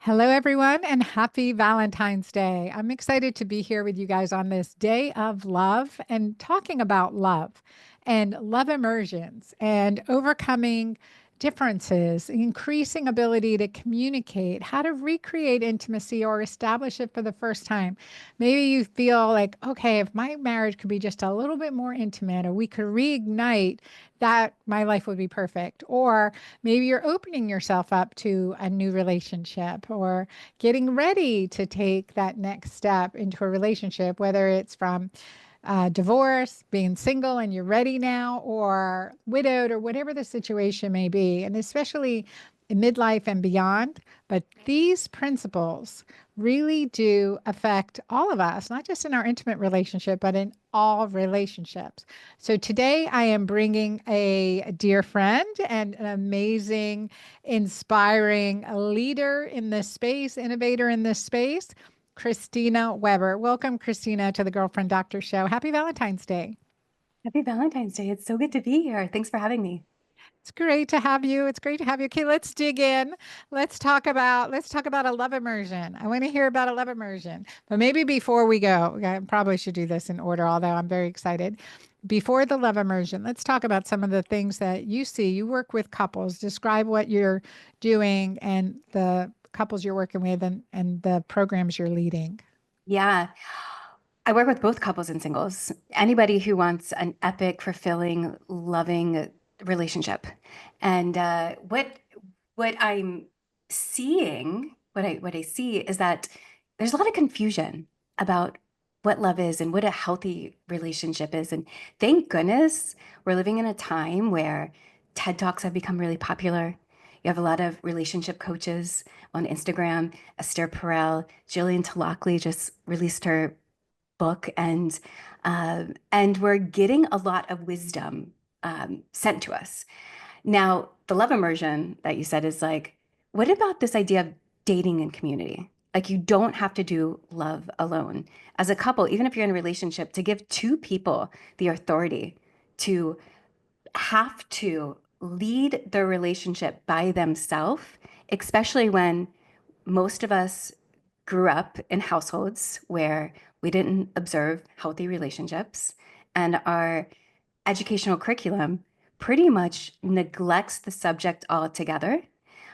Hello, everyone, and happy Valentine's Day. I'm excited to be here with you guys on this day of love and talking about love and love immersions and overcoming differences, increasing ability to communicate, how to recreate intimacy or establish it for the first time. Maybe you feel like, okay, if my marriage could be just a little bit more intimate or we could reignite, that my life would be perfect. Or maybe you're opening yourself up to a new relationship or getting ready to take that next step into a relationship, whether it's from divorce, being single and you're ready now, or widowed, or whatever the situation may be. And especially in midlife and beyond. But these principles really do affect all of us, not just in our intimate relationship, but in all relationships. So today I am bringing a dear friend and an amazing, inspiring leader in this space, innovator in this space, Christina Weber. Welcome, Christina, to the Girlfriend Doctor Show. Happy Valentine's Day. Happy Valentine's Day. It's so good to be here. Thanks for having me. It's great to have you. It's great to have you. Okay, let's dig in. Let's talk about a love immersion. I want to hear about a love immersion. But maybe before we go, I probably should do this in order, although I'm very excited. Before the love immersion, let's talk about some of the things that you see. You work with couples. Describe what you're doing and the couples you're working with and the programs you're leading. Yeah, I work with both couples and singles. Anybody who wants an epic, fulfilling, loving relationship. And what I'm seeing, what I see is that there's a lot of confusion about what love is and what a healthy relationship is. And thank goodness we're living in a time where TED Talks have become really popular. You have a lot of relationship coaches on Instagram. Esther Perel, Jillian Talockley just released her book, and we're getting a lot of wisdom sent to us. Now, the love immersion that you said is like, what about this idea of dating and community? Like, you don't have to do love alone. As a couple, even if you're in a relationship, to give two people the authority to have to lead their relationship by themselves, especially when most of us grew up in households where we didn't observe healthy relationships, and our educational curriculum pretty much neglects the subject altogether.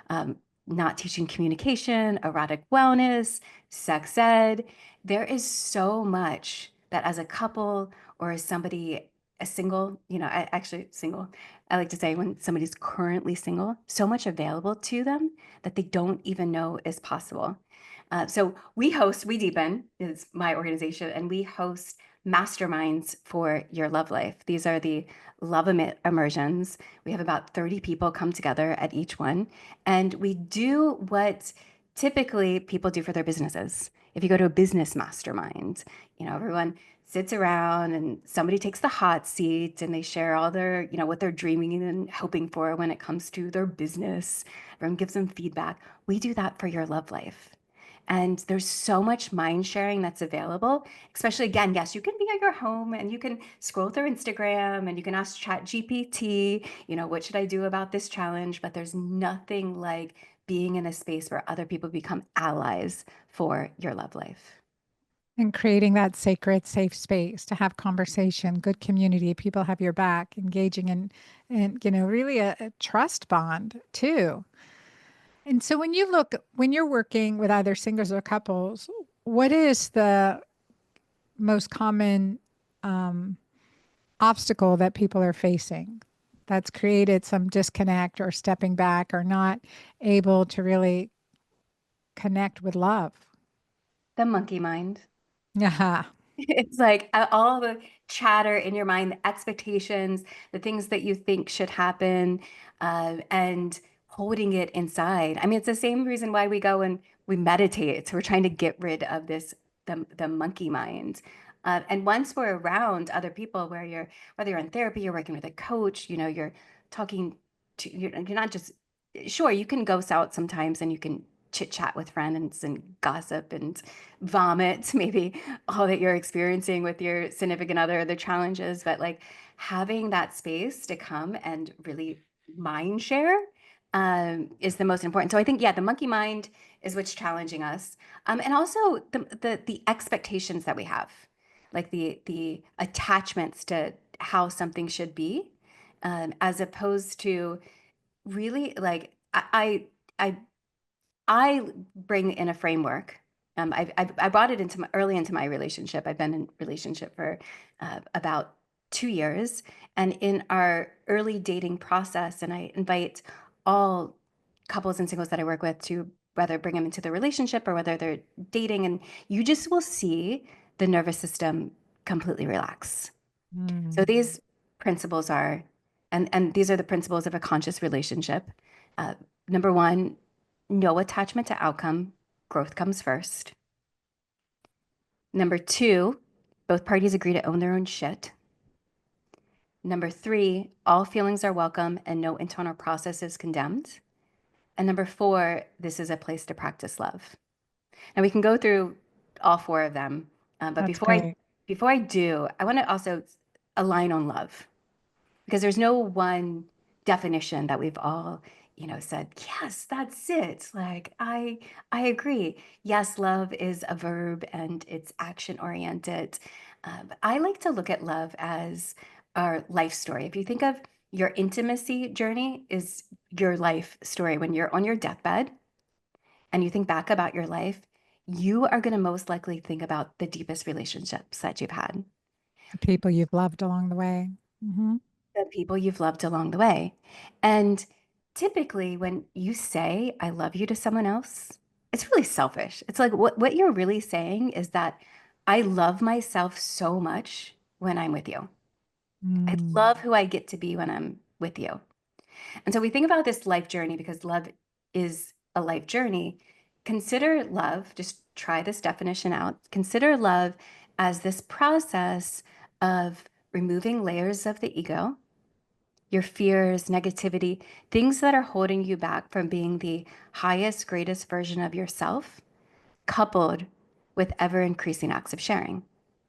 Um, Not teaching communication, erotic wellness, sex ed. There is so much that as a couple or as somebody, a single, single, I like to say when somebody's currently single, so much available to them that they don't even know is possible. So WeDeepen is my organization, and we host masterminds for your love life. These are the immersions. We have about 30 people come together at each one, and we do what typically people do for their businesses. If you go to a business mastermind, everyone sits around and somebody takes the hot seat and they share all their, what they're dreaming and hoping for when it comes to their business. Everyone gives them feedback. We do that for your love life. And there's so much mind sharing that's available, especially again, yes, you can be at your home and you can scroll through Instagram and you can ask Chat GPT, what should I do about this challenge? But there's nothing like being in a space where other people become allies for your love life. And creating that sacred, safe space to have conversation, good community, people have your back, engaging in really a trust bond too. And so when you're working with either singles or couples, what is the most common um, obstacle that people are facing that's created some disconnect or stepping back or not able to really connect with love? The monkey mind. Yeah. It's like all the chatter in your mind, the expectations, the things that you think should happen, and holding it inside. I mean, it's the same reason why we go and we meditate. So we're trying to get rid of the monkey mind. And once we're around other people, whether you're in therapy, you're working with a coach, you're talking you're not just, sure, you can go out sometimes and you can chit chat with friends and gossip and vomit maybe all that you're experiencing with your significant other, the challenges, but like having that space to come and really mind share, is the most important. So I think, yeah, the monkey mind is what's challenging us, and also the expectations that we have, like the attachments to how something should be, as opposed to really like I I bring in a framework. I brought it into early into my relationship. I've been in relationship for about 2 years, and in our early dating process, and I invite all couples and singles that I work with to whether bring them into the relationship or whether they're dating, and you just will see the nervous system completely relax. So Mm. these principles are, and these are the principles of a conscious relationship. Uh, Number one, no attachment to outcome. Growth comes first. Number two, both parties agree to own their own shit. Number three, all feelings are welcome and no internal process is condemned. And number four, this is a place to practice love. And we can go through all four of them. But That's great. before I do, I want to also align on love, because there's no one definition that we've all said, yes, that's it. Like I agree. Yes, love is a verb and it's action oriented. But I like to look at love as our life story. If you think of your intimacy journey is your life story, when you're on your deathbed and you think back about your life, you are going to most likely think about the deepest relationships that you've had, The people you've loved along the way. Hmm. the people you've loved along the way. And typically, when you say, I love you to someone else, it's really selfish. It's like what you're really saying is that I love myself so much when I'm with you. I Mm. love who I get to be when I'm with you. And so we think about this life journey because love is a life journey. Consider love, just try this definition out. Consider love as this process of removing layers of the ego, your fears, negativity, things that are holding you back from being the highest, greatest version of yourself, coupled with ever increasing acts of sharing,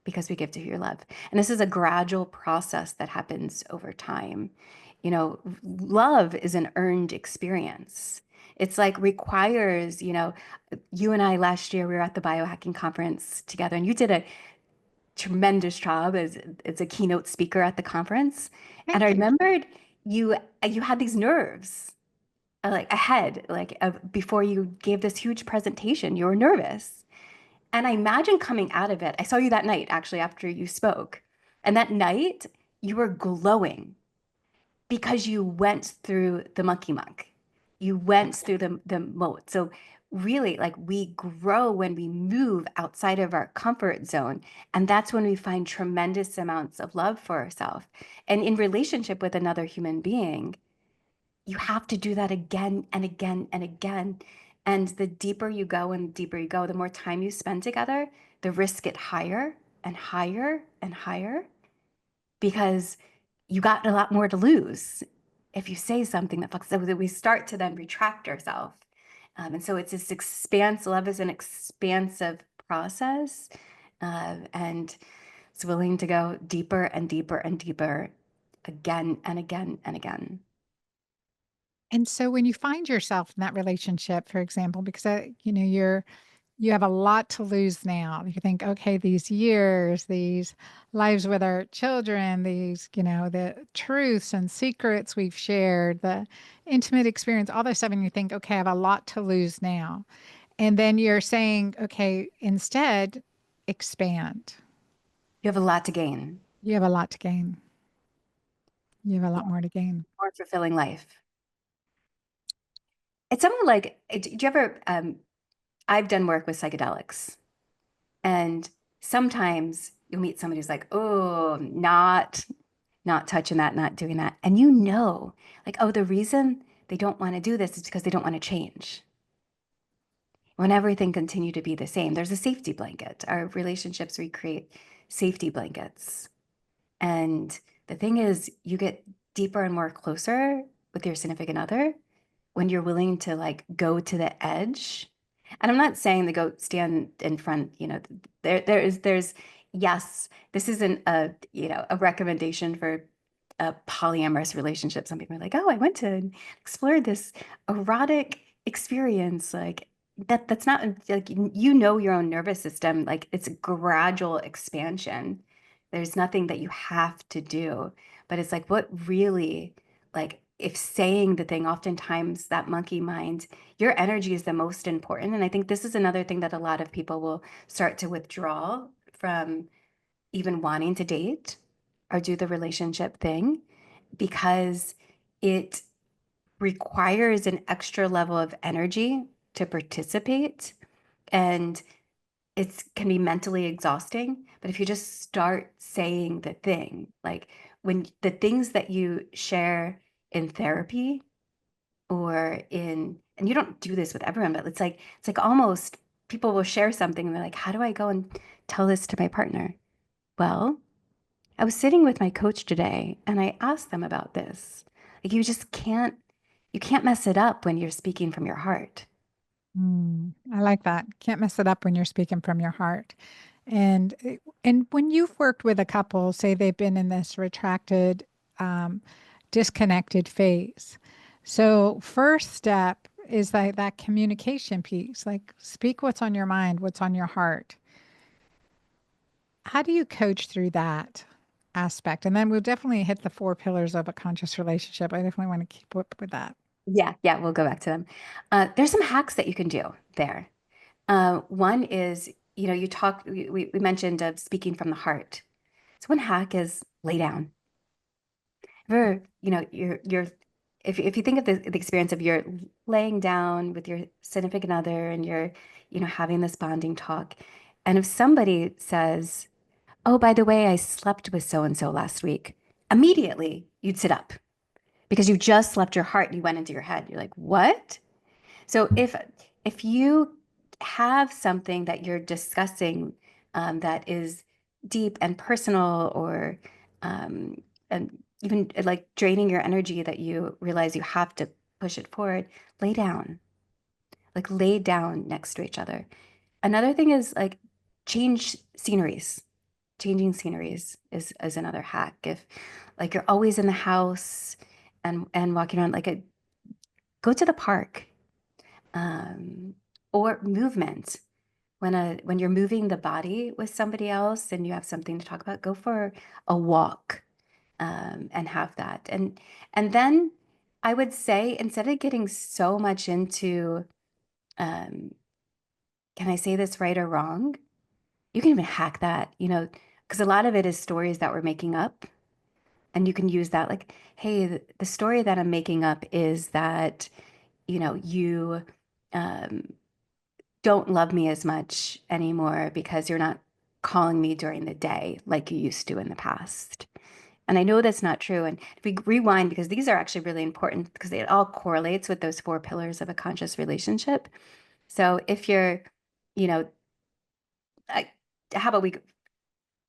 because we give to your love. And this is a gradual process that happens over time. Love is an earned experience. It's like requires, you and I last year, we were at the biohacking conference together, and you did a tremendous job as a keynote speaker at the conference. And I Thank you. remembered you had these nerves, like ahead, like before you gave this huge presentation, you were nervous. And I imagine coming out of it, I saw you that night actually after you spoke. And that night you were glowing because you went through the monkey monk. You went through the moat. So really, like, we grow when we move outside of our comfort zone. And that's when we find tremendous amounts of love for ourselves. And in relationship with another human being, you have to do that again and again and again. And the deeper you go and the deeper you go, the more time you spend together, the risks get higher and higher and higher, because you got a lot more to lose if you say something that fucks. So that we start to then retract ourselves. And so it's this expanse. Love is an expansive process, and it's willing to go deeper and deeper and deeper again and again and again. And so when you find yourself in that relationship, for example, because you have a lot to lose now. You think, okay, these years, these lives with our children, the truths and secrets we've shared, the intimate experience, all this stuff, and you think, okay, I have a lot to lose now. And then you're saying, okay, instead, expand. You have a lot to gain, You have a lot to gain. You have a lot more to gain. more fulfilling life. It's something like, do you ever, I've done work with psychedelics, and sometimes you'll meet somebody who's like, oh, not touching that, not doing that. And like, oh, the reason they don't want to do this is because they don't want to change. When everything continue to be the same, there's a safety blanket. Our relationships, we create safety blankets. And the thing is, you get deeper and more closer with your significant other when you're willing to like go to the edge. And I'm not saying to go stand in front, there's yes, this isn't a recommendation for a polyamorous relationship. Some people are like, oh, I went to explore this erotic experience. Like that's not like you know your own nervous system. Like it's a gradual expansion. There's nothing that you have to do, but it's like what really like if saying the thing, oftentimes that monkey mind, your energy is the most important. And I think this is another thing that a lot of people will start to withdraw from even wanting to date or do the relationship thing because it requires an extra level of energy to participate and it can be mentally exhausting. But if you just start saying the thing, like when the things that you share in therapy or in, and you don't do this with everyone, but it's like almost people will share something and they're like, how do I go and tell this to my partner? Well, I was sitting with my coach today and I asked them about this. Like you just you can't mess it up when you're speaking from your heart. I like that. Can't mess it up when you're speaking from your heart. And when you've worked with a couple, say they've been in this retracted, um, disconnected phase. So first step is that communication piece, like speak what's on your mind, what's on your heart. How do you coach through that aspect? And then we'll definitely hit the four pillars of a conscious relationship. I definitely want to keep up with that. Yeah, yeah, we'll go back to them. There's some hacks that you can do there. One is, you know, we mentioned of speaking from the heart. So one hack is lay down. Ever, you know, if you think of the experience of you're laying down with your significant other and you're, you know, having this bonding talk, and if somebody says, oh, by the way, I slept with so and so last week, immediately you'd sit up because you just left your heart and you went into your head. You're like, what? So if you have something that you're discussing that is deep and personal, or and even like draining your energy that you realize you have to push it forward, lay down, like lay down next to each other. Another thing is like change sceneries. Changing sceneries is another hack. If like you're always in the house and walking around, go to the park, um, or movement. When you're moving the body with somebody else and you have something to talk about, go for a walk, and have that. And then I would say instead of getting so much into, um, can I say this right or wrong? You can even hack that, you know, because a lot of it is stories that we're making up. And you can use that like, hey, the story that I'm making up is that, you know, you um, don't love me as much anymore because you're not calling me during the day like you used to in the past. And I know that's not true. And if we rewind, because these are actually really important because it all correlates with those four pillars of a conscious relationship. So if you're, you know, I, how about we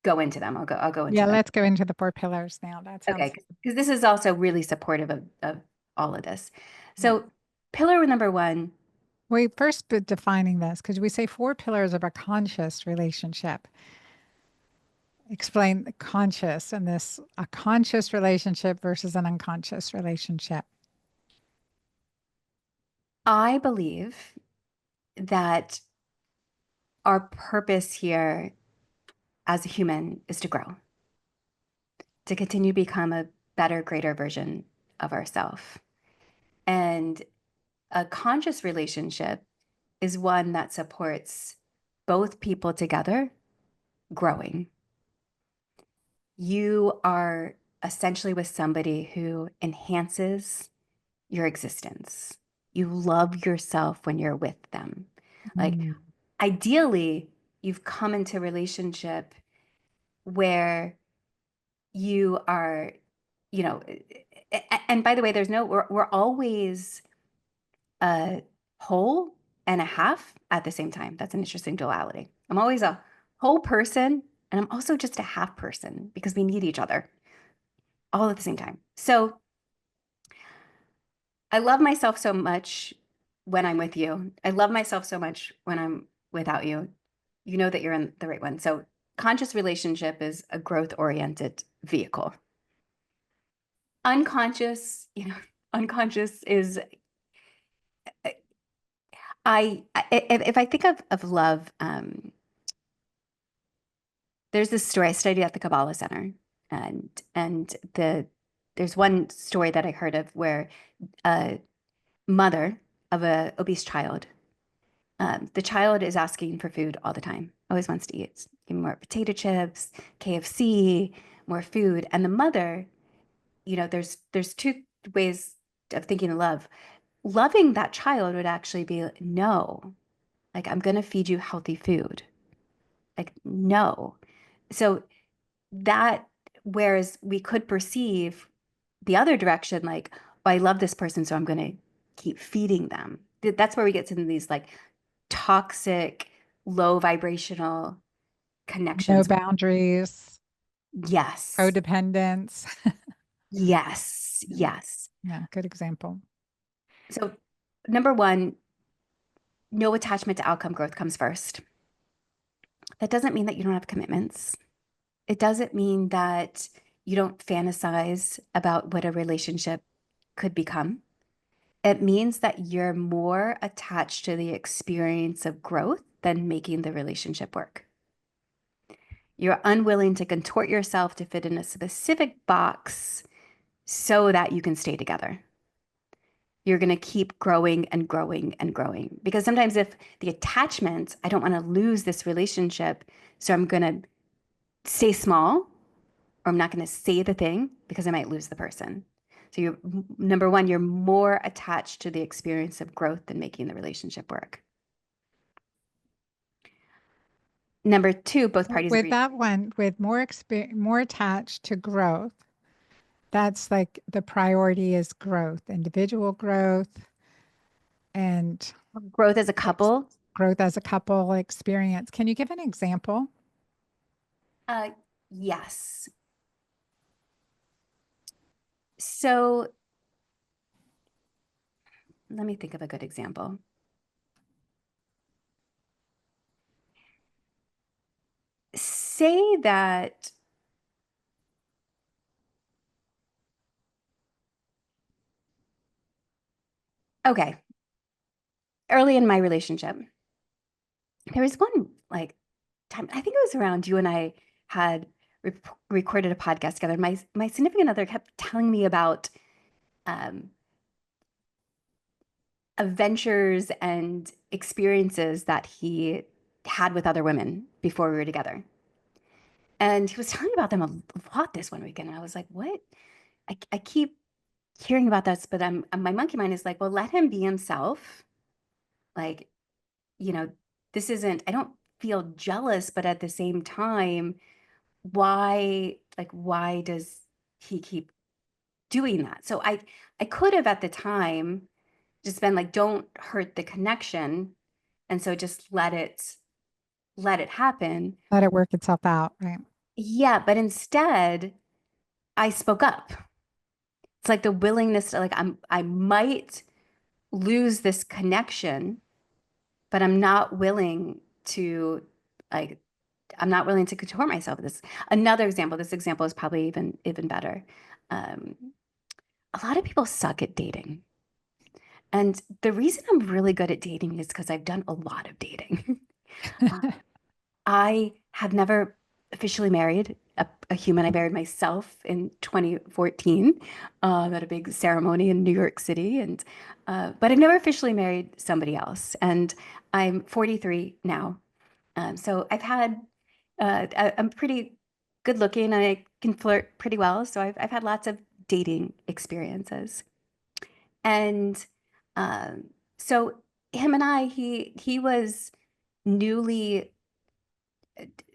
go into them? I'll go into Yeah, them. let's go into the four pillars now. That sounds Okay, because this is also really supportive of all of this. yeah. So pillar number one, We first be defining this because we say four pillars of a conscious relationship. Explain the conscious and this a conscious relationship versus an unconscious relationship. I believe that our purpose here as a human is to grow, to continue to become a better, greater version of ourselves. And a conscious relationship is one that supports both people together growing. You are essentially with somebody who enhances your existence. You love yourself when you're with them. Like, Mm. ideally, you've come into a relationship where you are, you know, and by the way, we're always a whole and a half at the same time. That's an interesting duality. I'm always a whole person and I'm also just a half person because we need each other all at the same time. So I love myself so much when I'm with you. I love myself so much when I'm without you. You know that you're in the right one. So conscious relationship is a growth oriented vehicle. Unconscious, unconscious is if I think of love, there's this story I studied at the Kabbalah Center, and there's one story that I heard of where a mother of a obese child, the child is asking for food all the time, always wants to eat. Give me more potato chips, KFC, more food, and the mother, there's two ways of thinking of love. Loving that child would actually be no, like I'm gonna feed you healthy food, like no. So that, whereas we could perceive the other direction, like, oh, I love this person, so I'm going to keep feeding them. That's where we get into these like toxic, low vibrational No connections. boundaries, Yes, codependence. yes, Yeah, yes. yeah, good example. So, number one, no attachment to outcome growth comes first. That doesn't mean that you don't have commitments. It doesn't mean that you don't fantasize about what a relationship could become. It means that you're more attached to the experience of growth than making the relationship work. You're unwilling to contort yourself to fit in a specific box so that you can stay together. You're going to keep growing and growing and growing. Because sometimes, if the attachment, I don't want to lose this relationship, so I'm going to stay small, or I'm not going to say the thing because I might lose the person. So you're number one, you're more attached to the experience of growth than making the relationship work. Number two, both So parties with agree. that one, with more attached to growth, that's like the priority is growth, individual growth, and Growth as a ex- couple. growth as a couple experience. Can you give an example? Uh, yes. So let me think of a good example. Say that, okay, early in my relationship, there was one like time, I think it was around you and I had recorded a podcast together. My significant other kept telling me about um, adventures and experiences that he had with other women before we were together. And he was telling me about them a lot this one weekend. And I was like, what? I keep hearing about this, but my monkey mind is like, well, let him be himself. Like, you know, this isn't, I don't feel jealous, but at the same time, why does he keep doing that? So I could have at the time just been like, don't hurt the connection. And so just let it happen. Let it work itself out, right? Yeah, but instead I spoke up. It's like the willingness to like I might lose this connection, but like I'm not willing to contort myself. Another example. This example is probably even better. Um, a lot of people suck at dating. And the reason I'm really good at dating is because I've done a lot of dating. Uh, I have never officially married a human. I married myself in 2014 at a big ceremony in New York City, and but I've never officially married somebody else. And I'm 43 now, so I'm pretty good looking. I can flirt pretty well, so I've had lots of dating experiences. And um, so him and he was newly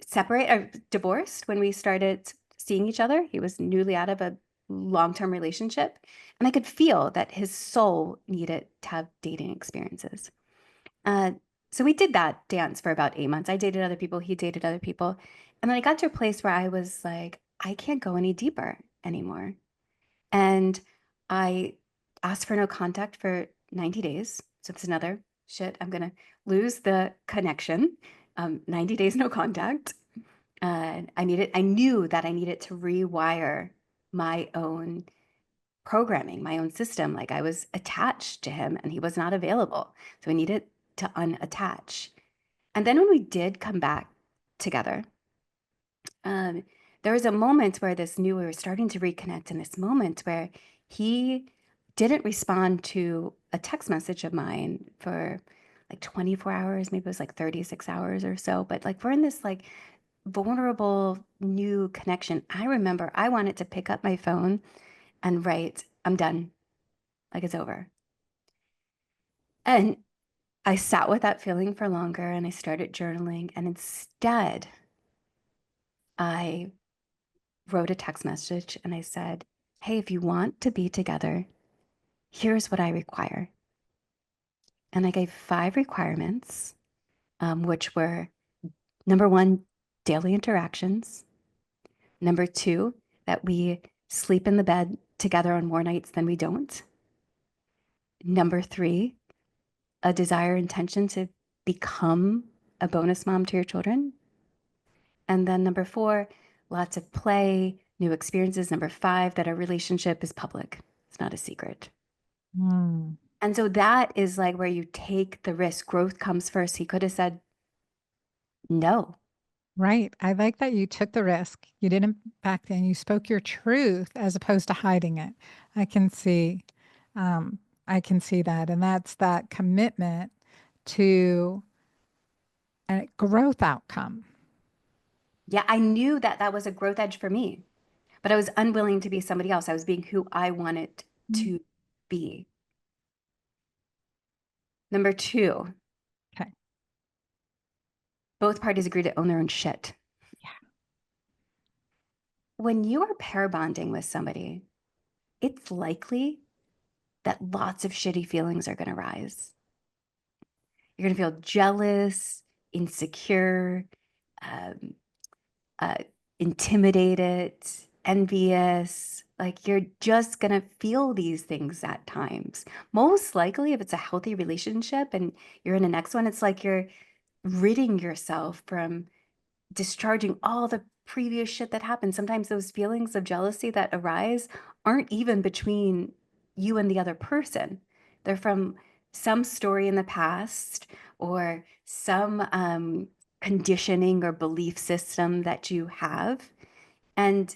separate or divorced when we started seeing each other. He was newly out of a long-term relationship, and I could feel that his soul needed to have dating experiences. Uh, so we did that dance for about 8 months. I dated other people, he dated other people, and then I got to a place where I was like, I can't go any deeper anymore. And I asked for no contact for 90 days. So it's another shit. I'm gonna lose the connection. 90 days no contact. I knew that I needed to rewire my own programming, my own system. Like I was attached to him and he was not available. So I needed to unattach. And then when we did come back together, um, there was a moment where we were starting to reconnect in this moment where he didn't respond to a text message of mine for like 24 hours, maybe it was like 36 hours or so. But like we're in this like vulnerable new connection. I remember I wanted to pick up my phone and write, I'm done. Like it's over. And I sat with that feeling for longer and I started journaling. And instead, I wrote a text message and I said, hey, if you want to be together, here's what I require. And I gave 5 requirements, which were number one, daily interactions. Number two, that we sleep in the bed together on more nights than we don't. Number three, a desire intention to become a bonus mom to your children. And then number four, lots of play, new experiences. Number five, that our relationship is public. It's not a secret. Mm, And so that is like where you take the risk. Growth comes first. He could have said no. right. I like that you took the risk. You didn't back then. You spoke your truth as opposed to hiding it. I can see, um, I can see that. And that's that commitment to a growth outcome. Yeah, I knew that that was a growth edge for me, but I was unwilling to be somebody else. I was being who I wanted Mm. to be. Number two, Okay. both parties agree to own their own shit. Yeah. When you are pair bonding with somebody, it's likely that lots of shitty feelings are going to rise. You're going to feel jealous, insecure, um, uh, intimidated, envious. Like you're just going to feel these things at times. Most likely, if it's a healthy relationship and you're in the next one, it's like you're ridding yourself from discharging all the previous shit that happened. Sometimes those feelings of jealousy that arise aren't even between you and the other person. They're from some story in the past or some conditioning or belief system that you have. And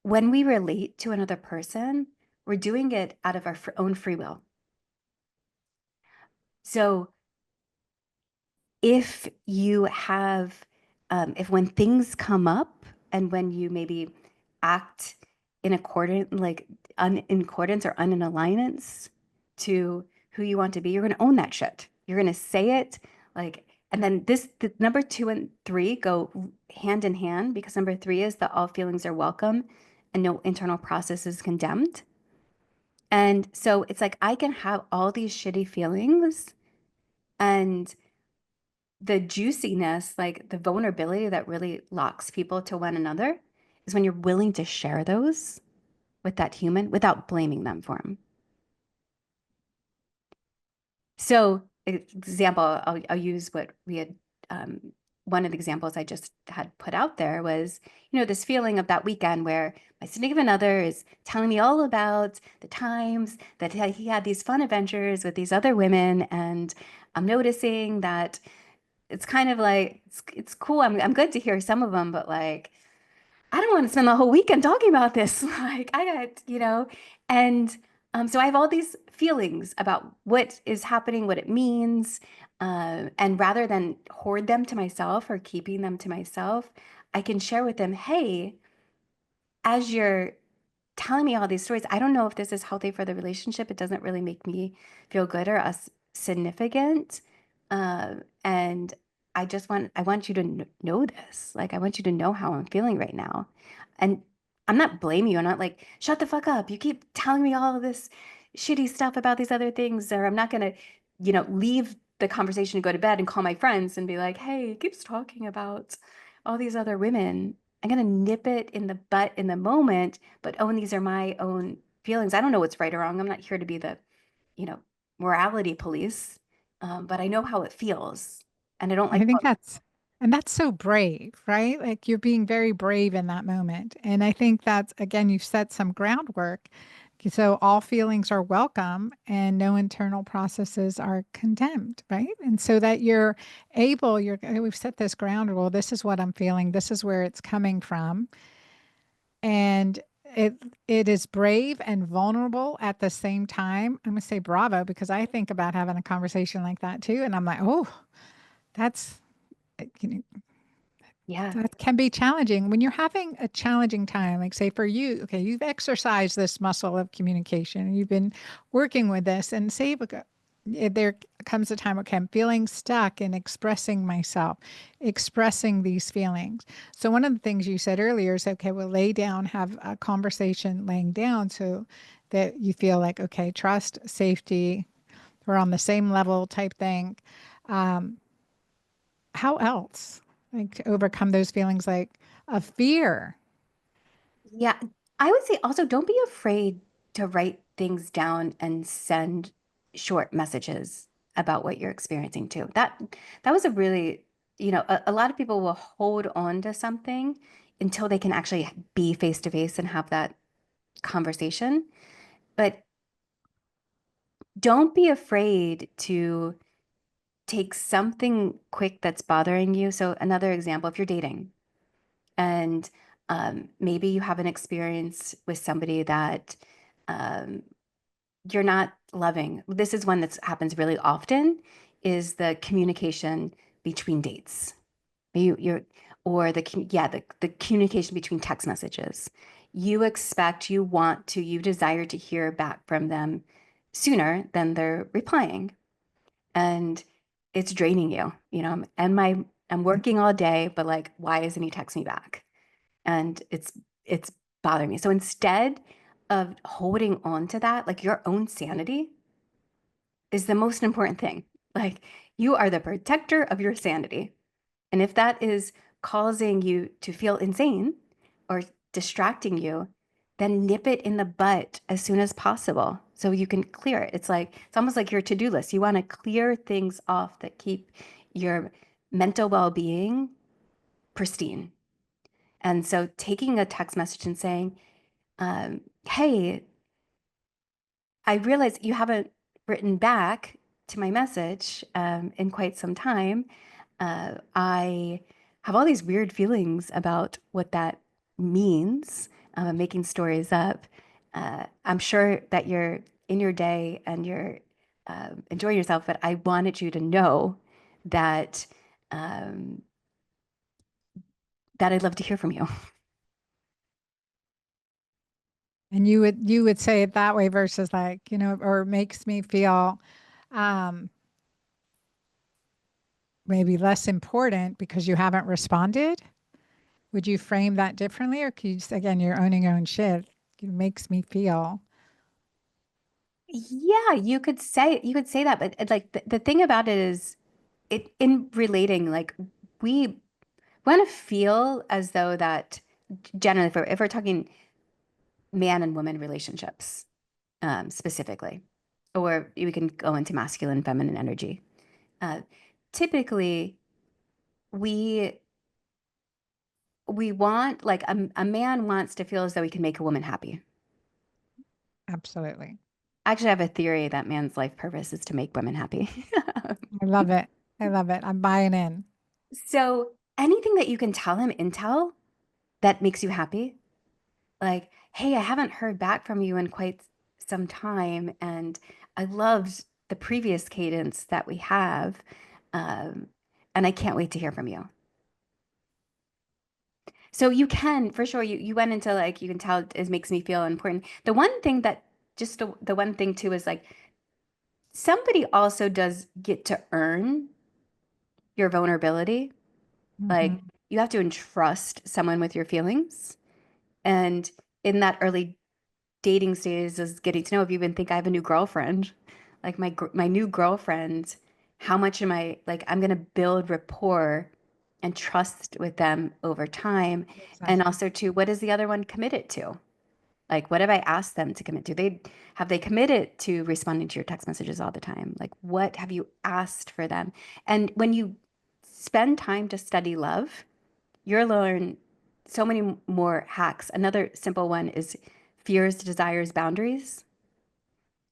when we relate to another person, we're doing it out of our own free will. So if you have, if when things come up and when you maybe act in accordance, like in accordance or in alignance to who you want to be, you're going to own that shit. You're going to say it like, and then the number two and three go hand in hand because number three is that all feelings are welcome and no internal process is condemned. And so it's like I can have all these shitty feelings and the juiciness, like the vulnerability that really locks people to one another is when you're willing to share those with that human without blaming them for them. So, example, I'll use what we had. One of the examples I just had put out there was, this feeling of that weekend where my significant other is telling me all about the times that he had these fun adventures with these other women, and I'm noticing that it's kind of like it's cool. I'm good to hear some of them, but like I don't want to spend the whole weekend talking about this. Like I got. And so I have all these feelings about what is happening, what it means, and rather than hoard them to myself or keeping them to myself, I can share with them, hey, as you're telling me all these stories, I don't know if this is healthy for the relationship. It doesn't really make me feel good or us significant. And I want you to know this. Like, I want you to know how I'm feeling right now. And I'm not blaming you. I'm not like, shut the fuck up. You keep telling me all of this shitty stuff about these other things, or I'm not going to, leave the conversation and go to bed and call my friends and be like, hey, he keeps talking about all these other women. I'm going to nip it in the butt in the moment, but own these are my own feelings. I don't know what's right or wrong. I'm not here to be the, you know, morality police, but I know how it feels. And I don't I like, think that's so brave, right? Like you're being very brave in that moment. And I think that's, again, you've set some groundwork So all feelings are welcome and no internal processes are condemned, right? And so that you're able, we've set this ground rule. This is what I'm feeling. This is where it's coming from. And it it is brave and vulnerable at the same time. I'm gonna say bravo because I think about having a conversation like that too. And I'm like, oh, that's you know, Yeah. that can be challenging when you're having a challenging time. Like, say, for you, okay, you've exercised this muscle of communication, you've been working with this, and say, there comes a time, okay, I'm feeling stuck in expressing myself, expressing these feelings. So, one of the things you said earlier is, okay, we'll lay down, have a conversation laying down so that you feel like, okay, trust, safety, we're on the same level type thing. Um, how else like to overcome those feelings like of fear? Yeah. I would say also don't be afraid to write things down and send short messages about what you're experiencing too. That was a really, a lot of people will hold on to something until they can actually be face to face and have that conversation. But don't be afraid to take something quick that's bothering you. So another example, if you're dating and maybe you have an experience with somebody that um, you're not loving. This is one that happens really often is the communication between dates. You're or the communication between text messages. You expect, you want to, you desire to hear back from them sooner than they're replying. And it's draining you, and I'm working all day, but like, why isn't he texting me back? And it's bothering me. So instead of holding on to that, like your own sanity is the most important thing. Like you are the protector of your sanity. And if that is causing you to feel insane or distracting you, then nip it in the butt as soon as possible so you can clear it. It's almost like your to-do list. You want to clear things off that keep your mental well-being pristine. And so taking a text message and saying, hey, I realize you haven't written back to my message in quite some time. I have all these weird feelings about what that means. I'm making stories up. I'm sure that you're in your day and you're enjoying yourself, but I wanted you to know that um, that I'd love to hear from you. And you would say it that way versus like, or makes me feel um maybe less important because you haven't responded. Would you frame that differently, or could you just, again, you're owning your own shit? It makes me feel. Yeah, you could say that, but like the thing about it is it in relating, like we want to feel as though that generally, if we're talking man and woman relationships, specifically, or we can go into masculine, feminine energy. Uh, Typically, we we want like a man wants to feel as though he can make a woman happy. Absolutely. I actually have a theory that man's life purpose is to make women happy. I love it. I love it. I'm buying in. So anything that you can tell him intel that makes you happy, like, hey, I haven't heard back from you in quite some time, and I loved the previous cadence that we have, um, and I can't wait to hear from you. So you can, for sure, you went into like, you can tell it makes me feel important. The one thing that just the one thing too is like somebody also does get to earn your vulnerability. Like Hmm. you have to entrust someone with your feelings. And in that early dating stages is getting to know if you even think I have a new girlfriend, like my new girlfriend, how much am I like I'm gonna build rapport and trust with them over time. And Exactly. also to what is the other one committed to? Like what have I asked them to commit to? They committed to responding to your text messages all the time? Like what have you asked for them? And when you spend time to study love, you'll learn so many more hacks. Another simple one is fears, desires, boundaries,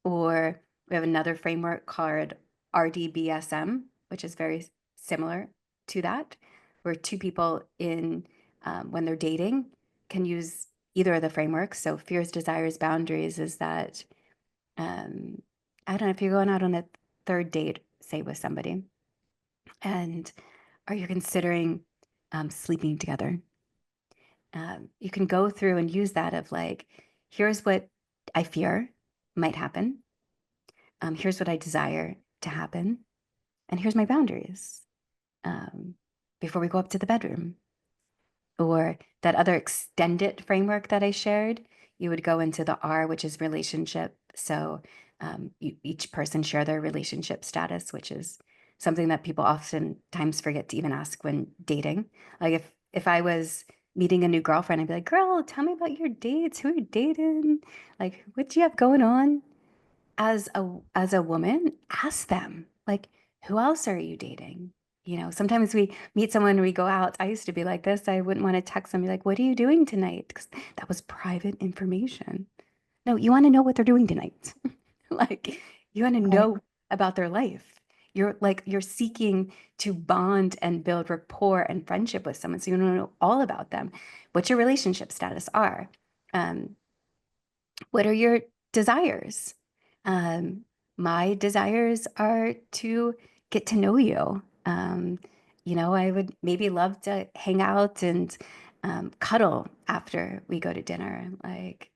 or we have another framework called RDBSM, which is very similar to that, where two people in when they're dating can use either of the frameworks. So fears, desires, boundaries is that I don't know if you're going out on a third date, say with somebody, and are you considering sleeping together? You can go through and use that of like, here's what I fear might happen. Here's what I desire to happen. And here's my boundaries um, before we go up to the bedroom. Or that other extended framework that I shared, you would go into the R, which is relationship. So each person share their relationship status, which is something that people oftentimes forget to even ask when dating. Like if I was meeting a new girlfriend, I'd be like, girl, tell me about your dates. Who are you dating? Like, what do you have going on? As a woman, ask them, like, who else are you dating? You know, sometimes we meet someone and we go out. I used to be like this. I wouldn't want to text them, be like, what are you doing tonight? Because that was private information. No, you want to know what they're doing tonight. Like, you want to Right. know about their life. You're seeking to bond and build rapport and friendship with someone. So you want to know all about them, what your relationship status are. Um, what are your desires? Um, my desires are to get to know you. I would maybe love to hang out and cuddle after we go to dinner. Like,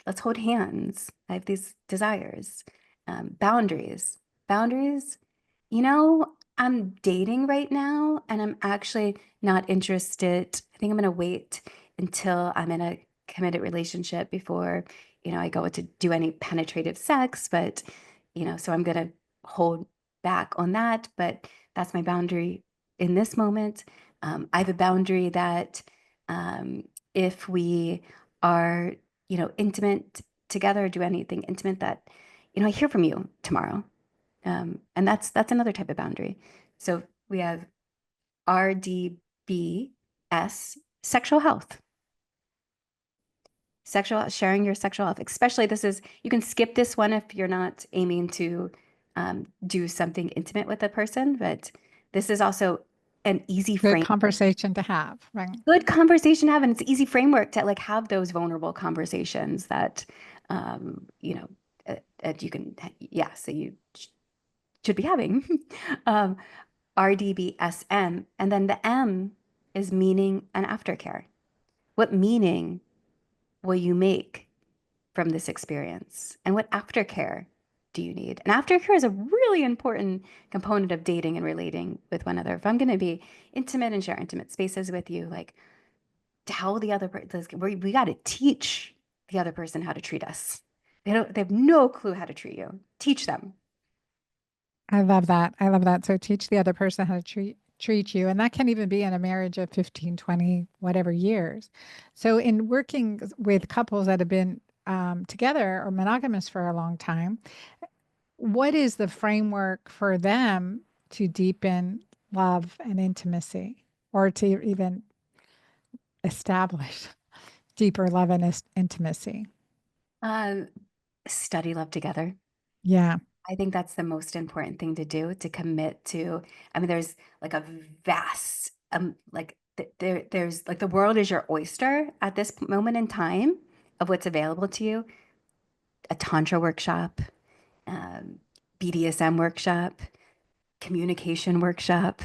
let's hold hands. I have these desires. Boundaries. Boundaries. I'm dating right now and I'm actually not interested. I think I'm going to wait until I'm in a committed relationship before, I go to do any penetrative sex. But, so I'm going to hold back on that. But that's my boundary in this moment. I have a boundary that if we are, intimate together, do anything intimate that, I hear from you tomorrow. And that's another type of boundary. So we have RDBS, sexual health. Sexual sharing your sexual health, especially this is you can skip this one if you're not aiming to do something intimate with a person, but this is also an easy Good framework, conversation to have, right? good conversation to have, and it's easy framework to like have those vulnerable conversations that um, you know you can so you should be having. um, RDBSM. And then the M is meaning and aftercare. What meaning will you make from this experience? And what aftercare do you need? And aftercare is a really important component of dating and relating with one another. If I'm going to be intimate and share intimate spaces with you, like tell the other person, we got to teach the other person how to treat us. They have no clue how to treat you. Teach them. I love that. I love that. So teach the other person how to treat you. And that can even be in a marriage of 15, 20, whatever years. So in working with couples that have been together or monogamous for a long time, what is the framework for them to deepen love and intimacy or to even establish deeper love and intimacy? Um, Study love together. Yeah. I think that's the most important thing to do, to commit to. I mean, there's like a vast, there's like the world is your oyster at this moment in time of what's available to you. A tantra workshop, um, BDSM workshop, communication workshop,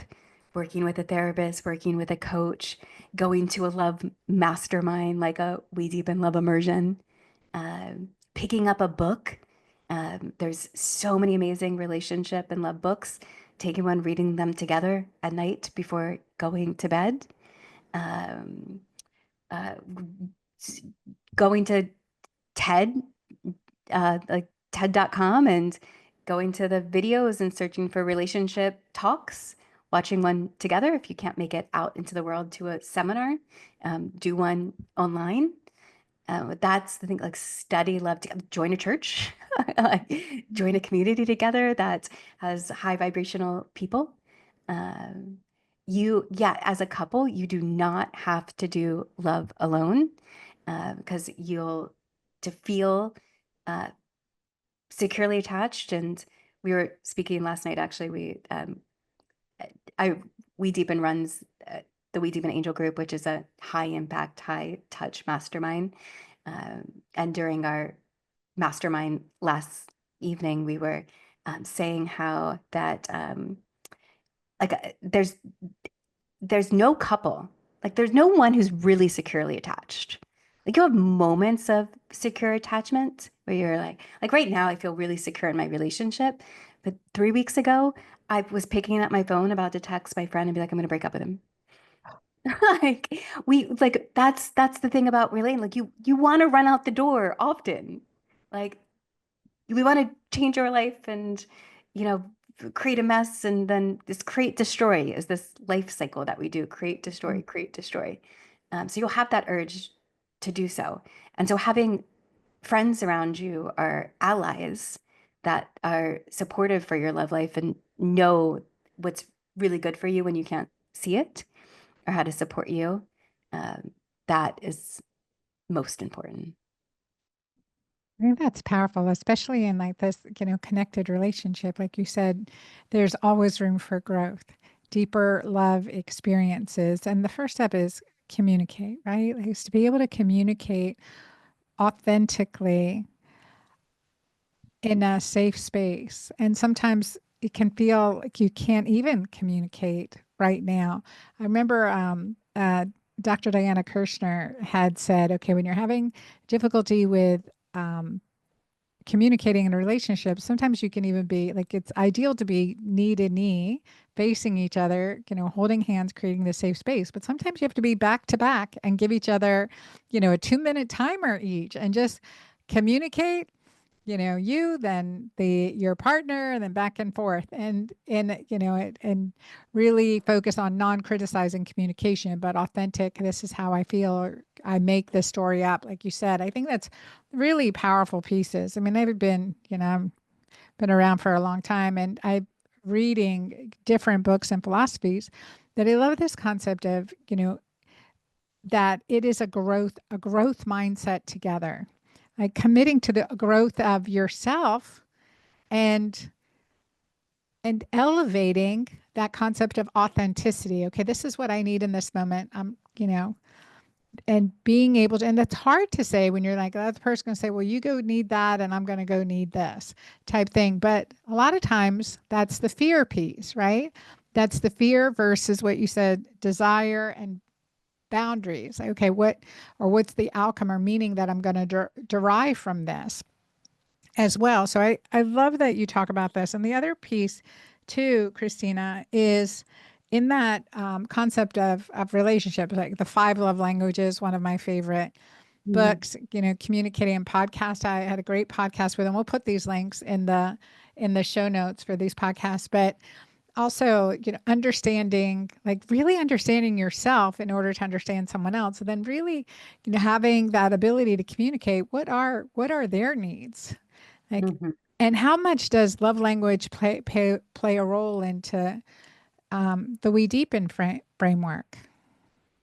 working with a therapist, working with a coach, going to a love mastermind like a WeDeepen love immersion, picking up a book. There's so many amazing relationship and love books. Taking one, reading them together at night before going to bed. Um, uh, Going to TED, like TED.com, and going to the videos and searching for relationship talks, watching one together. If you can't make it out into the world to a seminar, do one online. That's the thing, like study, love to join a church, like join a community together that has high vibrational people. Um, as a couple, you do not have to do love alone because to feel uh, securely attached. And we were speaking last night, actually, I WeDeepen runs the WeDeepen Angel Group, which is a high impact, high touch mastermind. And during our mastermind last evening, we were saying how that like there's no couple, like there's no one who's really securely attached. Like you have moments of secure attachment where you're like right now, I feel really secure in my relationship. But 3 weeks ago, I was picking up my phone about to text my friend and be like, I'm going to break up with him. Like like that's the thing about relating. Like you want to run out the door often. Like we want to change our life and you know create a mess and then just create destroy is this life cycle that we do, create destroy. So you'll have that urge to do so, and so having friends around you are allies that are supportive for your love life and know what's really good for you when you can't see it or how to support you, um, that is most important. I think that's powerful, especially in like this, connected relationship. Like you said, there's always room for growth, deeper love experiences. And the first step is communicate, right? Like is to be able to communicate authentically in a safe space. And sometimes it can feel like you can't even communicate right now. I remember Dr. Diana Kirshner had said, okay, when you're having difficulty with communicating in a relationship, sometimes you can even be like, it's ideal to be knee to knee, facing each other, holding hands, creating this safe space. But sometimes you have to be back to back and give each other, a 2 minute timer each and just communicate, you, then your partner, and then back and forth. And really focus on non-criticizing communication, but authentic. This is how I feel, or I make this story up, like you said. I think that's really powerful pieces. I mean, I've been around for a long time, and I'm reading different books and philosophies that I love this concept of, that it is a growth mindset together, like committing to the growth of yourself and elevating that concept of authenticity. Okay, this is what I need in this moment. And being able to, and that's hard to say when you're like, oh, the person going to say, well, you go need that, and I'm going to go need this type thing. But a lot of times that's the fear piece, right? That's the fear versus what you said, desire and boundaries. Like, okay, what's the outcome or meaning that I'm going to derive from this as well? So I love that you talk about this. And the other piece too, Christina, is in that concept of relationships, like the five love languages, one of my favorite Mhm. books, communicating and podcast. I had a great podcast with them. We'll put these links in the show notes for these podcasts. But also, understanding, like really understanding yourself in order to understand someone else, and then really, having that ability to communicate what are their needs, like, Mhm. and how much does love language play a role into the We Deepen framework?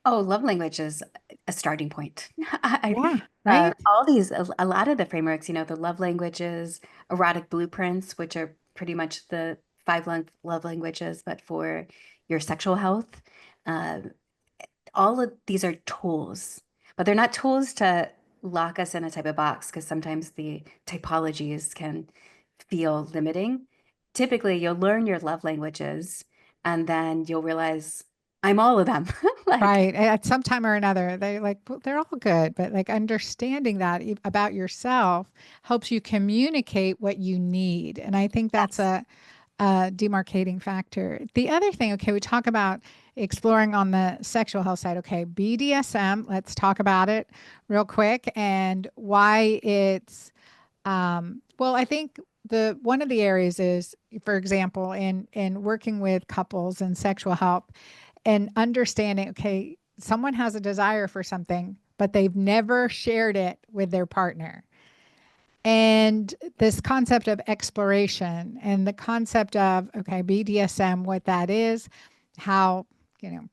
Oh, love language is a starting point. Yeah, right. All these, a lot of the frameworks, the love languages, erotic blueprints, which are pretty much the five love languages, but for your sexual health. Uh, all of these are tools, but they're not tools to lock us in a type of box because sometimes the typologies can feel limiting. Typically, you'll learn your love languages and then you'll realize I'm all of them. Like, Right. At some time or another, they're all good, but like understanding that about yourself helps you communicate what you need. And I think that's yes. a demarcating factor. The other thing, okay, we talk about exploring on the sexual health side. Okay, BDSM, let's talk about it real quick and why it's well, I think the one of the areas is, for example, in working with couples and sexual health and understanding, okay, someone has a desire for something, but they've never shared it with their partner. And this concept of exploration and the concept of, okay, BDSM, what that is, how, you know,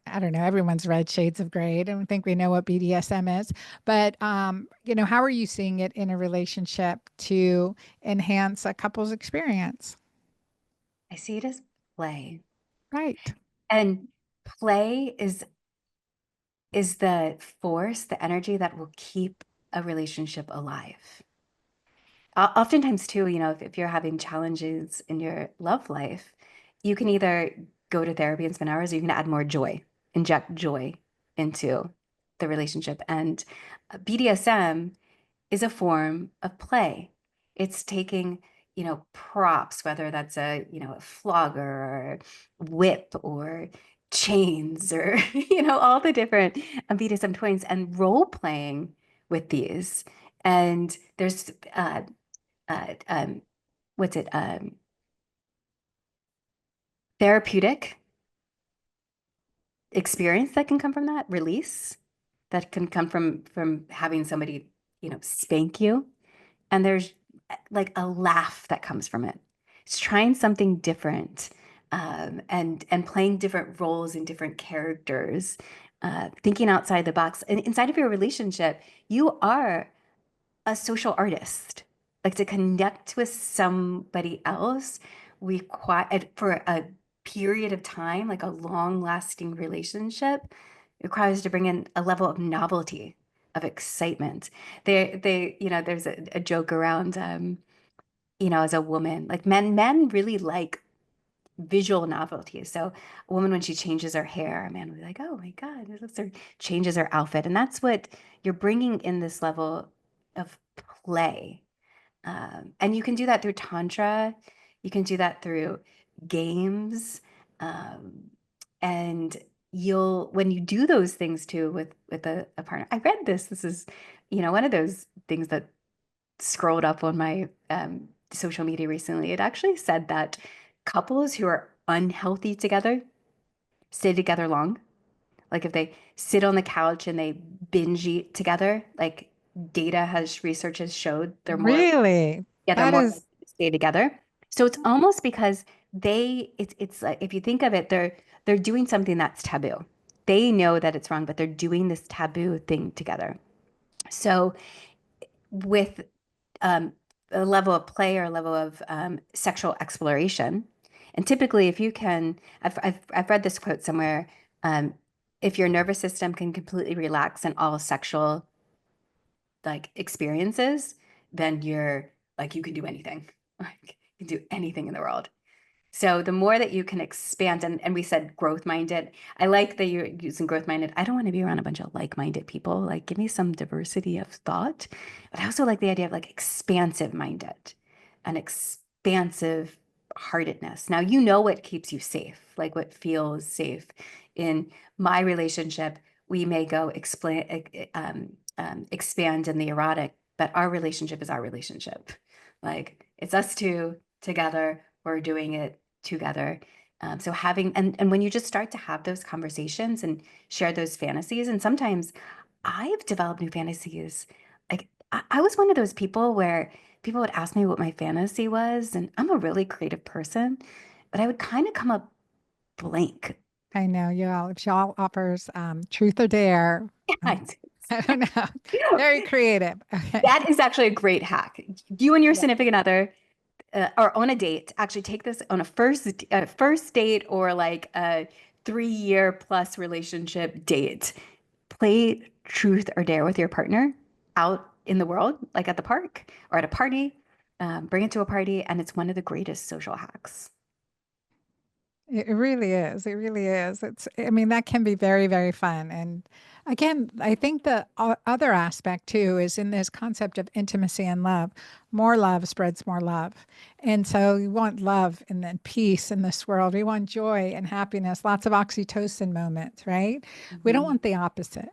I don't know, everyone's read Shades of Grey. I don't think we know what BDSM is, but how are you seeing it in a relationship to enhance a couple's experience? I see it as play. Right. And play is the force, the energy that will keep a relationship alive. Oftentimes, too, if you're having challenges in your love life, you can either go to therapy and spend hours, or you can add more joy, inject joy into the relationship. And BDSM is a form of play. It's taking, props, whether that's a flogger or whip or chains or, all the different BDSM toys, and role playing with these. And there's uh, um, what's it? Therapeutic experience that can come from that, release that can come from having somebody, spank you. And there's like a laugh that comes from it. It's trying something different, and playing different roles in different characters, thinking outside the box. And inside of your relationship, you are a social artist. Like, to connect with somebody else for a period of time, like a long lasting relationship, requires to bring in a level of novelty, of excitement. There's a joke around, as a woman, like men really like visual novelty. So a woman, when she changes her hair, a man will be like, "Oh my God," it looks, or changes her outfit. And that's what you're bringing in, this level of play. And you can do that through Tantra. You can do that through games. Um, and when you do those things too with a partner. I read this. This is, one of those things that scrolled up on my social media recently. It actually said that couples who are unhealthy together stay together long. Like, if they sit on the couch and they binge eat together, like, research has showed Really? they're That more is, likely to stay together. So it's almost because it's like, if you think of it, they're doing something that's taboo. They know that it's wrong, but they're doing this taboo thing together. So with um, a level of play or a level of sexual exploration. And typically, if you can, I've read this quote somewhere. Um, if your nervous system can completely relax in all sexual, like, experiences, then you're like, you can do anything. Like, you can do anything in the world. So the more that you can expand, and we said growth minded. I like that you're using growth minded. I don't want to be around a bunch of like-minded people. Like, give me some diversity of thought. But I also like the idea of, like, expansive minded, an expansive heartedness. Now, what keeps you safe, like what feels safe. In my relationship, we may go expand in the erotic, but our relationship is our relationship. Like, it's us two together. We're doing it together. So having, and when you just start to have those conversations and share those fantasies, and sometimes I've developed new fantasies. Like, I was one of those people where people would ask me what my fantasy was, and I'm a really creative person, but I would kind of come up blank. I know y'all offers truth or dare. I Um, I don't know. Very creative. Okay. That is actually a great hack. You and your Yeah. significant other, or on a date, actually take this on a first date, or like a 3 year plus relationship date. Play truth or dare with your partner out in the world, like at the park or at a party. Bring it to a party, and it's one of the greatest social hacks. It really is. It really is. I mean, that can be very, very fun. And again, I think the other aspect too is in this concept of intimacy and love. More love spreads more love. And so we want love and then peace in this world. We want joy and happiness, lots of oxytocin moments, right? We don't Hmm. want the opposite.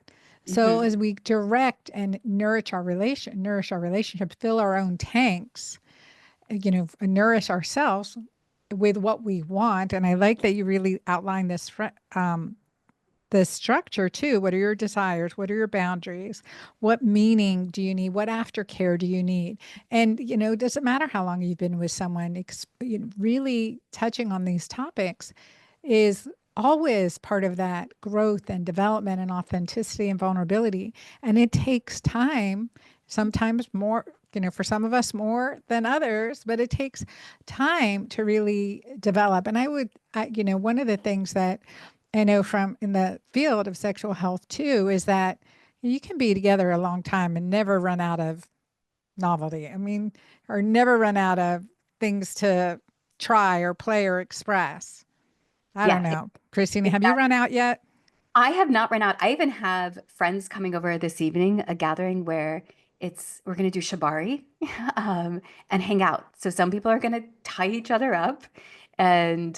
So Hmm. as we direct and nourish our relationships, fill our own tanks, nourish ourselves with what we want. And I like that you really outline this structure too. What are your desires? What are your boundaries? What meaning do you need? What aftercare do you need? And it doesn't matter how long you've been with someone. Really touching on these topics is always part of that growth and development and authenticity and vulnerability. And it takes time, sometimes more, for some of us more than others, but it takes time to really develop. And one of the things that I know from in the field of sexual health too is that you can be together a long time and never run out of novelty. I mean, or never run out of things to try or play or express. I don't Yeah, know. Christina, have you exactly. run out yet? I have not run out. I even have friends coming over this evening, a gathering where we're going to do shibari and hang out. So some people are going to tie each other up, and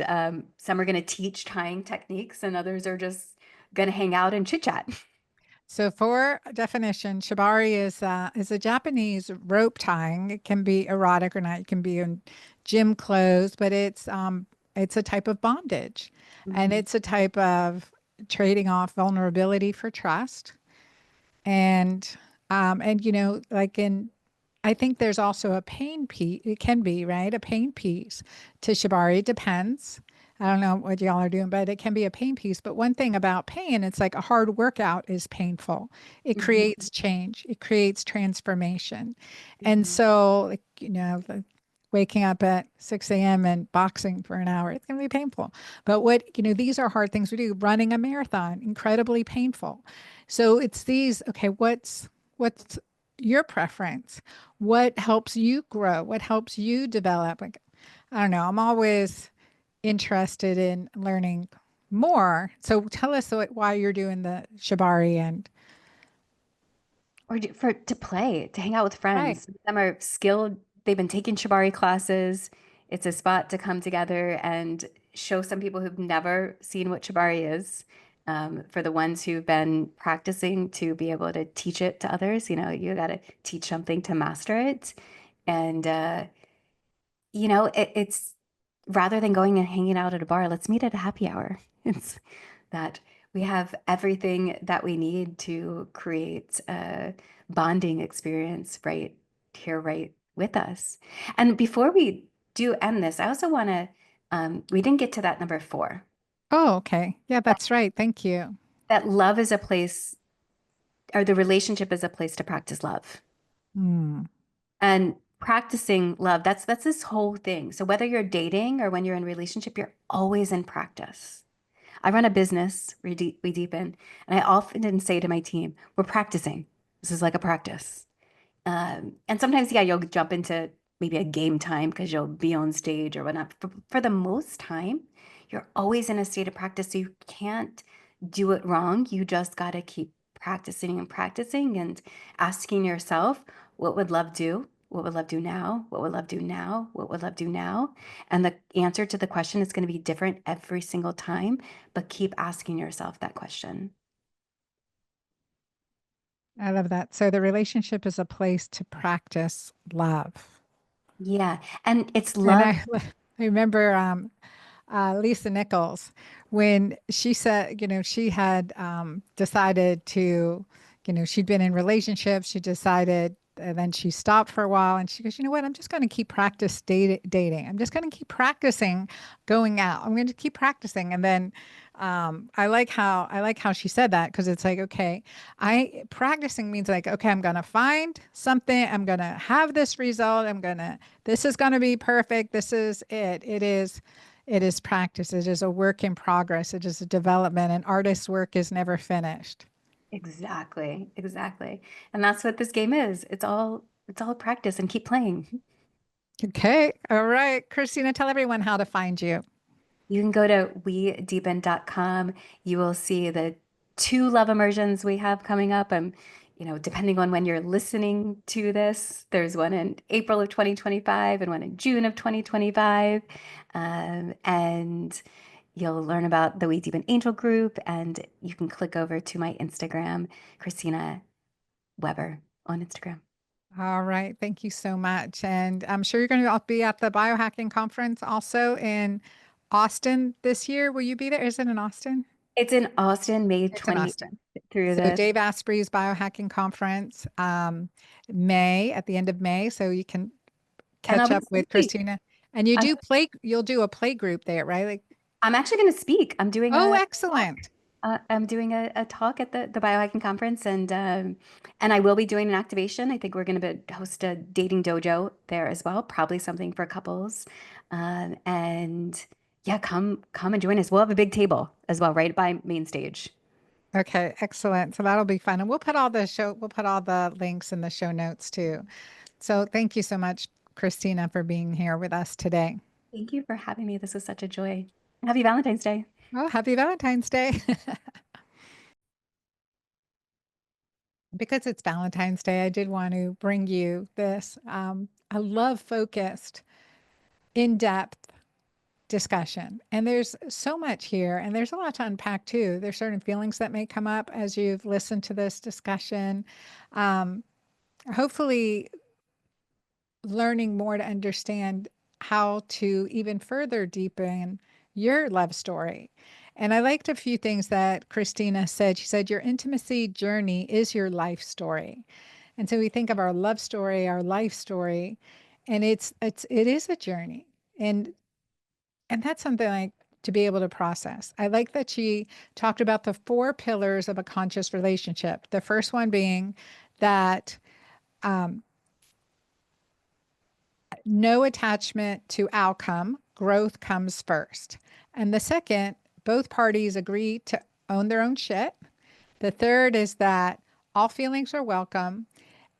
some are going to teach tying techniques, and others are just going to hang out and chit chat. So, for definition, shibari is a Japanese rope tying. It can be erotic or not. It can be in gym clothes, but it's a type of bondage, and Mhm. it's a type of trading off vulnerability for trust. And like in I think there's also a pain piece. It can be, right? A pain piece to shibari. It depends. I don't know what y'all are doing, but it can be a pain piece. But one thing about pain, it's like a hard workout is painful. It Mhm. creates change. It creates transformation. And Mhm. so, waking up at 6 a.m. and boxing for an hour, it's going to be painful. But these are hard things to do. Running a marathon, incredibly painful. So it's these, okay, what's your preference? What helps you grow? What helps you develop? Like, I don't know. I'm always interested in learning more. So tell us why you're doing the shibari and Or to play, to hang out with right. friends. Some are skilled. They've been taking shibari classes. It's a spot to come together and show some people who've never seen what shibari is. For the ones who've been practicing to be able to teach it to others, you got to teach something to master it. And it's rather than going and hanging out at a bar, let's meet at a happy hour. It's that we have everything that we need to create a bonding experience right here, right with us. And before we do end this, I also want to, we didn't get to that number four, Oh, okay. Yeah, that's right. Thank you. that love is a place, or the relationship is a place to practice love. Hmm. And practicing love, that's this whole thing. So whether you're dating or when you're in a relationship, you're always in practice. I run a business, we deepen, and I often say to my team, we're practicing. This is like a practice. And sometimes, yeah, you'll jump into maybe a game time because you'll be on stage or whatnot. For the most time, you're always in a state of practice. So you can't do it wrong. You just got to keep practicing and practicing and asking yourself, what would love do? What would love do now? What would love do now? What would love do now? And the answer to the question is going to be different every single time, but keep asking yourself that question. I love that. So the relationship is a place to practice love. Yeah. And it's And love. I remember Lisa Nichols when she said, she had decided to, she'd been in relationships. She decided, and then she stopped for a while and she goes, you know what? I'm just going to keep dating. I'm just going to keep practicing going out. I'm going to keep practicing. And then I like how she said that because it's like, okay, I practicing means like, okay, I'm going to find something. I'm going to have this result. This is going to be perfect. This is it. It is practice. It is a work in progress. It is a development. An artist's work is never finished. Exactly, exactly. And that's what this game is. It's all practice and keep playing. Okay. All right. Christina, tell everyone how to find you. You can go to WeDeepen.com. You will see the two love immersions we have coming up. Depending on when you're listening to this, there's one in April of 2025 and one in June of 2025. And you'll learn about the We Deepen Angel group, and you can click over to my Instagram, Christina Weber on Instagram. All right. Thank you so much. And I'm sure you're going to be at the biohacking conference also in Austin this year. Will you be there? Is it in Austin? It's in Austin, May It's in 20th Austin. through So the, Dave Asprey's biohacking conference, at the end of May. So you can and I'll catch be up with speaking. Christina. And you'll do a play group there, right? Like, I'm actually going to speak. I'm doing Oh, a excellent. a talk at the biohacking conference, and I will be doing an activation. I think we're going to host a dating dojo there as well, probably something for couples. And yeah, come and join us. We'll have a big table as well, right by main stage. Okay, excellent. So that'll be fun. And we'll put all the links in the show notes too. So thank you so much, Christina, for being here with us today. Thank you for having me. This was such a joy. Happy Valentine's Day. Oh, happy Valentine's Day. Because it's Valentine's Day, I did want to bring you this a love focused, in depth discussion. And there's so much here, and there's a lot to unpack too. There's certain feelings that may come up as you've listened to this discussion. Um, Hopefully, learning more to understand how to even further deepen your love story. And I liked a few things that Christina said. She said, your intimacy journey is your life story. And so we think of our love story, our life story, and it is a journey. And that's something like to be able to process. I like that she talked about the four pillars of a conscious relationship. The first one being that um, no attachment to outcome, growth comes first. And the second, both parties agree to own their own shit. The third is that all feelings are welcome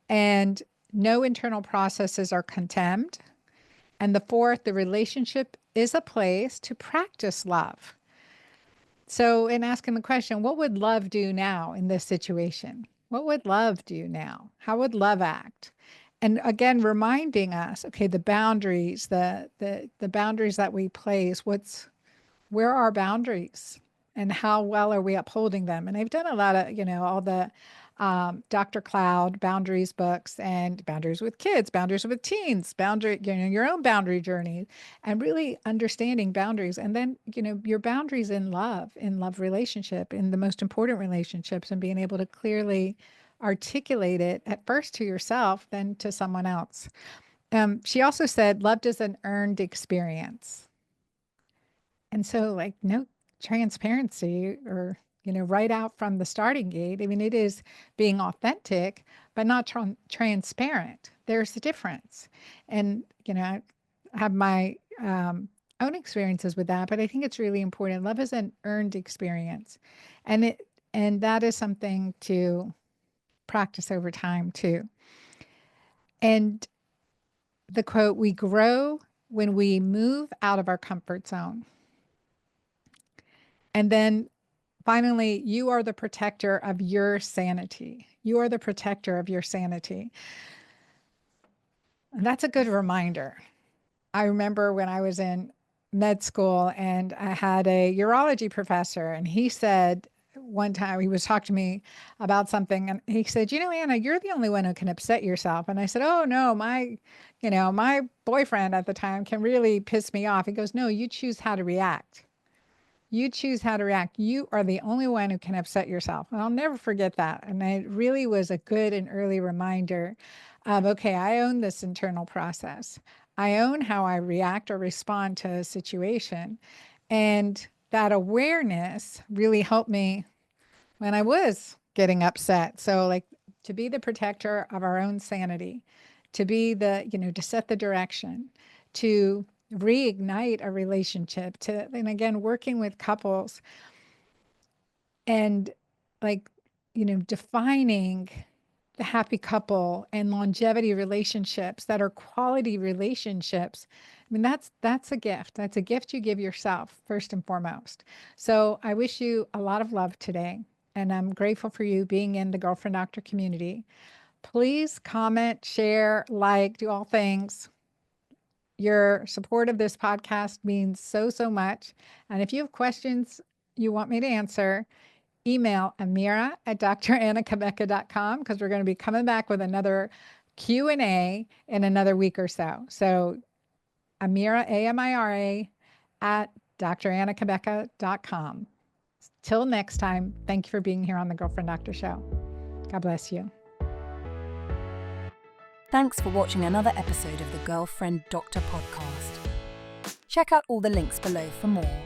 and no internal processes are condemned. And the fourth, the relationship is a place to practice love. So, in asking the question, what would love do now in this situation? What would love do now? How would love act? And again, reminding us, okay, the boundaries, the boundaries that we place, where are our boundaries and how well are we upholding them? And I've done a lot of, all the Dr. Cloud boundaries books and boundaries with kids, boundaries with teens, your own boundary journey, and really understanding boundaries. And then, your boundaries in love relationship, in the most important relationships, and being able to clearly articulate it at first to yourself, then to someone else. She also said, love is an earned experience. And so, like, no transparency or, right out from the starting gate. I mean, it is being authentic, but not transparent. There's a difference. And, I have my own experiences with that, but I think it's really important. Love is an earned experience. And that is something to practice over time too. And the quote, we grow when we move out of our comfort zone. And then finally, you are the protector of your sanity. You are the protector of your sanity. And that's a good reminder. I remember when I was in med school and I had a urology professor, and he said one time, he was talking to me about something, and he said, Anna, you're the only one who can upset yourself. And I said, oh no, my boyfriend at the time can really piss me off. He goes, no, you choose how to react. You choose how to react. You are the only one who can upset yourself. And I'll never forget that. And it really was a good and early reminder of, okay, I own this internal process. I own how I react or respond to a situation. And that awareness really helped me when I was getting upset. So, like, to be the protector of our own sanity, to be to set the direction, to reignite a relationship, and again, working with couples and, like, defining the happy couple and longevity relationships that are quality relationships. I mean, that's a gift. That's a gift you give yourself first and foremost. So I wish you a lot of love today. And I'm grateful for you being in the Girlfriend Doctor community. Please comment, share, like, do all things. Your support of this podcast means so, so much. And if you have questions you want me to answer, email Amira at drannacabeca.com, because we're going to be coming back with another Q&A in another week or so. So Amira, Amira, at drannacabeca.com. Till next time, thank you for being here on the Girlfriend Doctor Show. God bless you. Thanks for watching another episode of the Girlfriend Doctor podcast. Check out all the links below for more.